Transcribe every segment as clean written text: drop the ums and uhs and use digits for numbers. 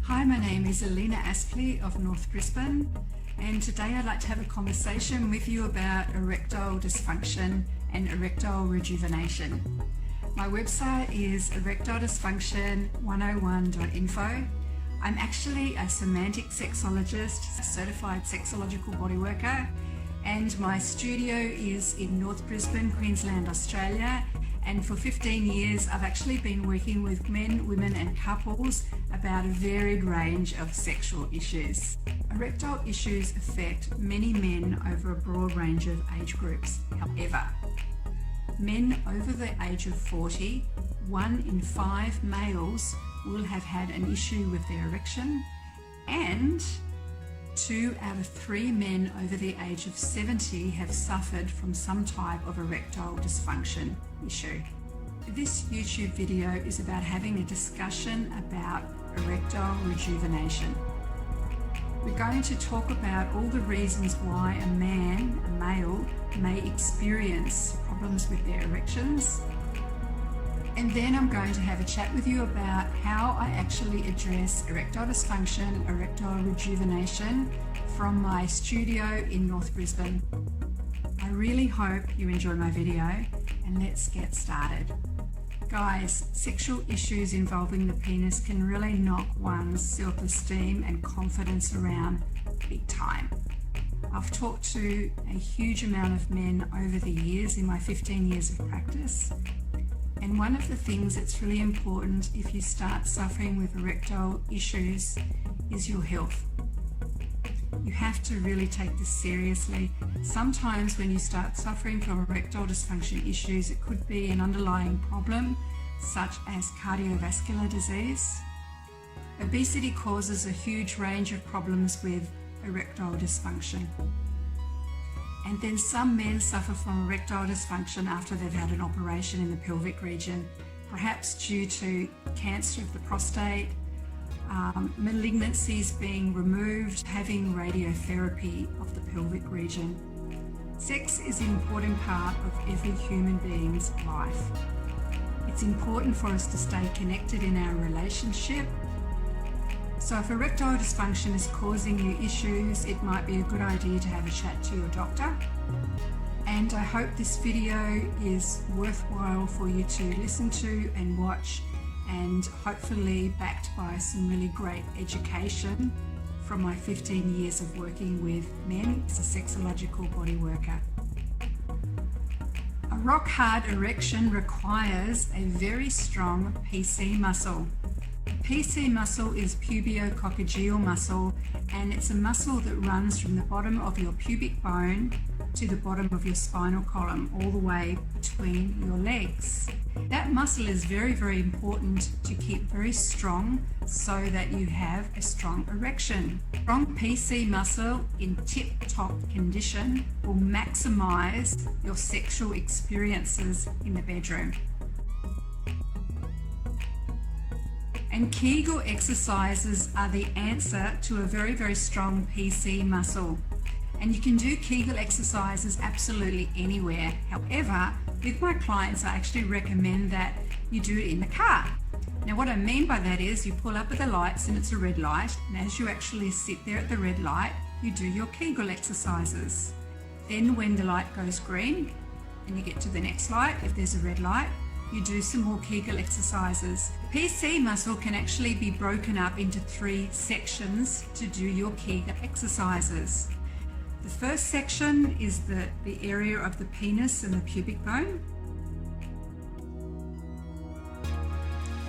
Hi, my name is Alina Aspley of North Brisbane, and today I'd like to have a conversation with you about erectile dysfunction and erectile rejuvenation. My website is erectiledysfunction101.info. I'm actually a somatic sexologist, a certified sexological bodyworker, and my studio is in North Brisbane, Queensland, Australia. And for 15 years, I've actually been working with men, women and couples about a varied range of sexual issues. Erectile issues affect many men over a broad range of age groups. However, men over the age of 40, 1 in 5 males will have had an issue with their erection, and 2 out of 3 men over the age of 70 have suffered from some type of erectile dysfunction issue. This YouTube video is about having a discussion about erectile rejuvenation. We're going to talk about all the reasons why a male, may experience problems with their erections. And then I'm going to have a chat with you about how I actually address erectile dysfunction, erectile rejuvenation from my studio in North Brisbane. I really hope you enjoy my video, and let's get started. Guys, sexual issues involving the penis can really knock one's self-esteem and confidence around big time. I've talked to a huge amount of men over the years in my 15 years of practice. And one of the things that's really important if you start suffering with erectile issues is your health. You have to really take this seriously. Sometimes when you start suffering from erectile dysfunction issues, it could be an underlying problem such as cardiovascular disease. Obesity causes a huge range of problems with erectile dysfunction. And then some men suffer from erectile dysfunction after they've had an operation in the pelvic region, perhaps due to cancer of the prostate, malignancies being removed, having radiotherapy of the pelvic region. Sex is an important part of every human being's life. It's important for us to stay connected in our relationship. So if erectile dysfunction is causing you issues, it might be a good idea to have a chat to your doctor. And I hope this video is worthwhile for you to listen to and watch, and hopefully backed by some really great education from my 15 years of working with men as a sexological bodyworker. A rock-hard erection requires a very strong PC muscle. PC muscle is pubiococcygeal muscle, and it's a muscle that runs from the bottom of your pubic bone to the bottom of your spinal column, all the way between your legs. That muscle is very, very important to keep very strong so that you have a strong erection. Strong PC muscle in tip-top condition will maximize your sexual experiences in the bedroom. And Kegel exercises are the answer to a very, very strong PC muscle. And you can do Kegel exercises absolutely anywhere. However, with my clients, I actually recommend that you do it in the car. Now, what I mean by that is you pull up at the lights and it's a red light, and as you actually sit there at the red light, you do your Kegel exercises. Then when the light goes green and you get to the next light, if there's a red light, you do some more Kegel exercises. PC muscle can actually be broken up into 3 sections to do your Kegel exercises. The first section is the area of the penis and the pubic bone.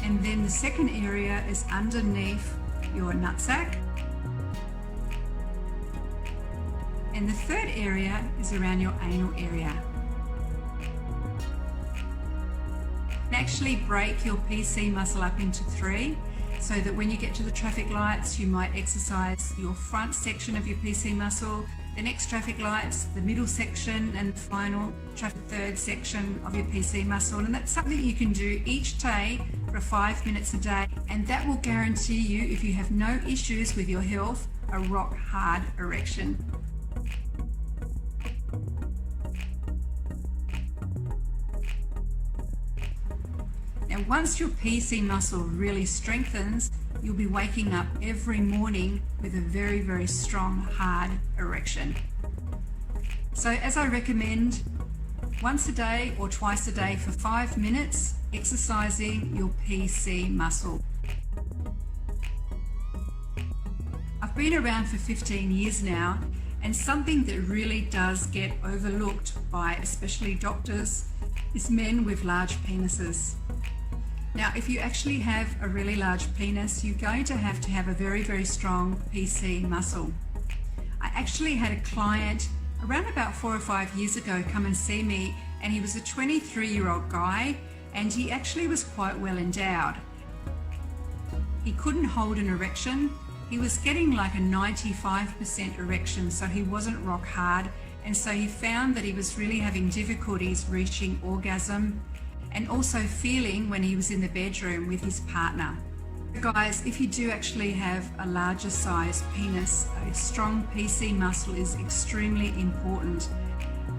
And then the second area is underneath your nutsack. And the third area is around your anal area. Actually break your PC muscle up into 3, so that when you get to the traffic lights, you might exercise your front section of your PC muscle, the next traffic lights, the middle section, and the final third section of your PC muscle. And that's something you can do each day for 5 minutes a day, and that will guarantee you, if you have no issues with your health, a rock hard erection. And once your PC muscle really strengthens, you'll be waking up every morning with a very, very strong, hard erection. So as I recommend, once a day or twice a day for 5 minutes, exercising your PC muscle. I've been around for 15 years now, and something that really does get overlooked by especially doctors is men with large penises. Now, if you actually have a really large penis, you're going to have a very, very strong PC muscle. I actually had a client around about 4 or 5 years ago come and see me, and he was a 23-year-old guy, and he actually was quite well endowed. He couldn't hold an erection. He was getting like a 95% erection, so he wasn't rock hard, and so he found that he was really having difficulties reaching orgasm and also feeling when he was in the bedroom with his partner. Guys, if you do actually have a larger size penis, a strong PC muscle is extremely important.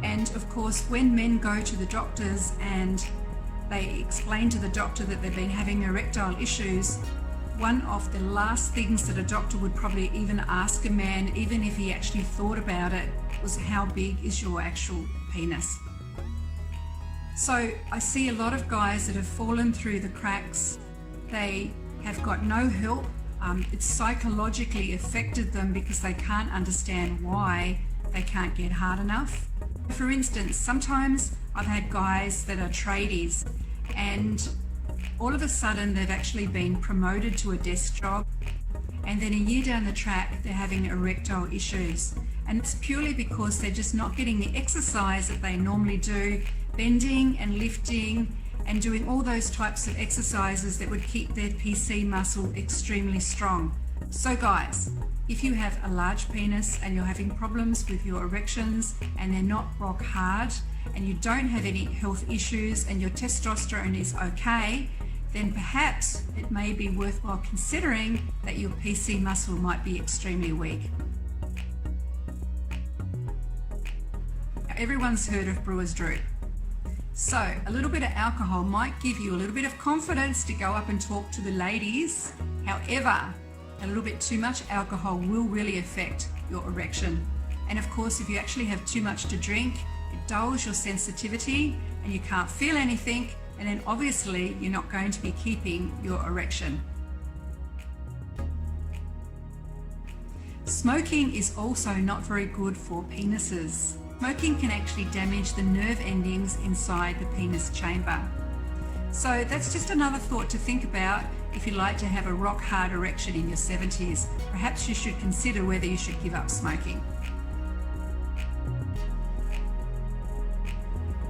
And of course, when men go to the doctors and they explain to the doctor that they've been having erectile issues, one of the last things that a doctor would probably even ask a man, even if he actually thought about it, was how big is your actual penis? So I see a lot of guys that have fallen through the cracks. They have got no help. It's psychologically affected them because they can't understand why they can't get hard enough. For instance, sometimes I've had guys that are tradies, and all of a sudden they've actually been promoted to a desk job, and then a year down the track they're having erectile issues, and it's purely because they're just not getting the exercise that they normally do, bending and lifting and doing all those types of exercises that would keep their PC muscle extremely strong. So guys, if you have a large penis and you're having problems with your erections and they're not rock hard, and you don't have any health issues and your testosterone is okay, then perhaps it may be worthwhile considering that your PC muscle might be extremely weak. Everyone's heard of brewer's droop. So a little bit of alcohol might give you a little bit of confidence to go up and talk to the ladies. However, a little bit too much alcohol will really affect your erection. And of course, if you actually have too much to drink, it dulls your sensitivity and you can't feel anything, and then obviously you're not going to be keeping your erection. Smoking is also not very good for penises. Smoking can actually damage the nerve endings inside the penis chamber. So that's just another thought to think about if you'd like to have a rock hard erection in your 70s. Perhaps you should consider whether you should give up smoking.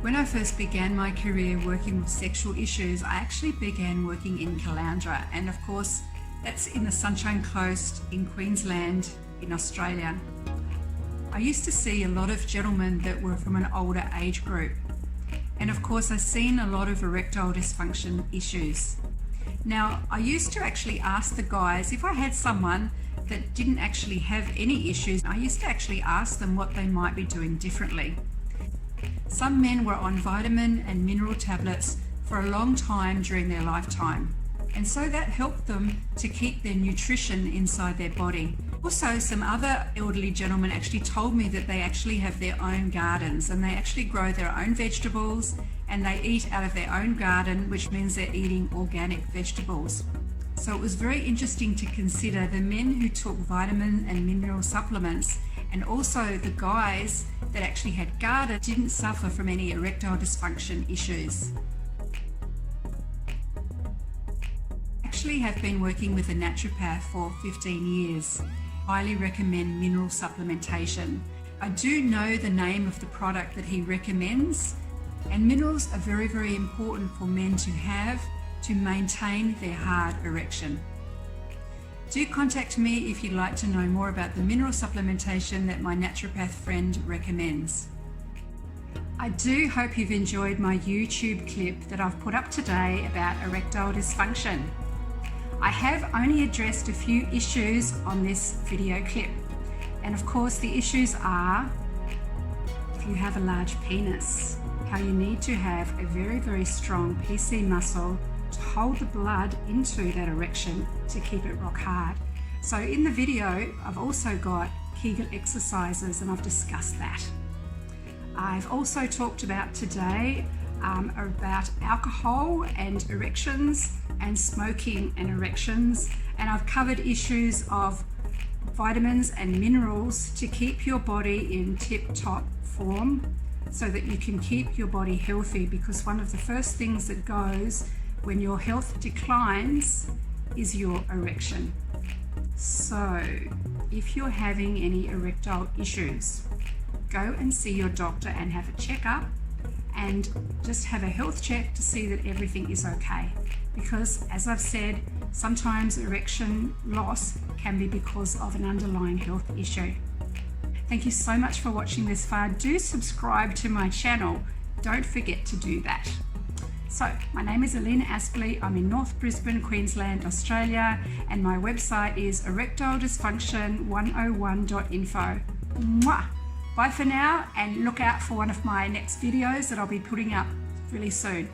When I first began my career working with sexual issues, I actually began working in Caloundra, and of course that's in the Sunshine Coast in Queensland in Australia. I used to see a lot of gentlemen that were from an older age group, and of course I've seen a lot of erectile dysfunction issues. Now, I used to actually ask the guys, if I had someone that didn't actually have any issues, I used to actually ask them what they might be doing differently. Some men were on vitamin and mineral tablets for a long time during their lifetime, and so that helped them to keep their nutrition inside their body. Also, some other elderly gentlemen actually told me that they actually have their own gardens and they actually grow their own vegetables and they eat out of their own garden, which means they're eating organic vegetables. So it was very interesting to consider the men who took vitamin and mineral supplements, and also the guys that actually had gardens didn't suffer from any erectile dysfunction issues. I actually have been working with a naturopath for 15 years. Highly recommend mineral supplementation. I do know the name of the product that he recommends, and minerals are very, very important for men to have to maintain their hard erection. Do contact me if you'd like to know more about the mineral supplementation that my naturopath friend recommends. I do hope you've enjoyed my YouTube clip that I've put up today about erectile dysfunction. I have only addressed a few issues on this video clip, and of course the issues are if you have a large penis, how you need to have a very, very strong PC muscle to hold the blood into that erection to keep it rock hard. So in the video, I've also got Kegel exercises and I've discussed that. I've also talked about today about alcohol and erections and smoking and erections, and I've covered issues of vitamins and minerals to keep your body in tip-top form so that you can keep your body healthy, because one of the first things that goes when your health declines is your erection. So if you're having any erectile issues, go and see your doctor and have a checkup and just have a health check to see that everything is okay. Because as I've said, sometimes erection loss can be because of an underlying health issue. Thank you so much for watching this far. Do subscribe to my channel. Don't forget to do that. So, my name is Alina Aspley. I'm in North Brisbane, Queensland, Australia, and my website is erectiledysfunction101.info. Mwah! Bye for now, and look out for one of my next videos that I'll be putting up really soon.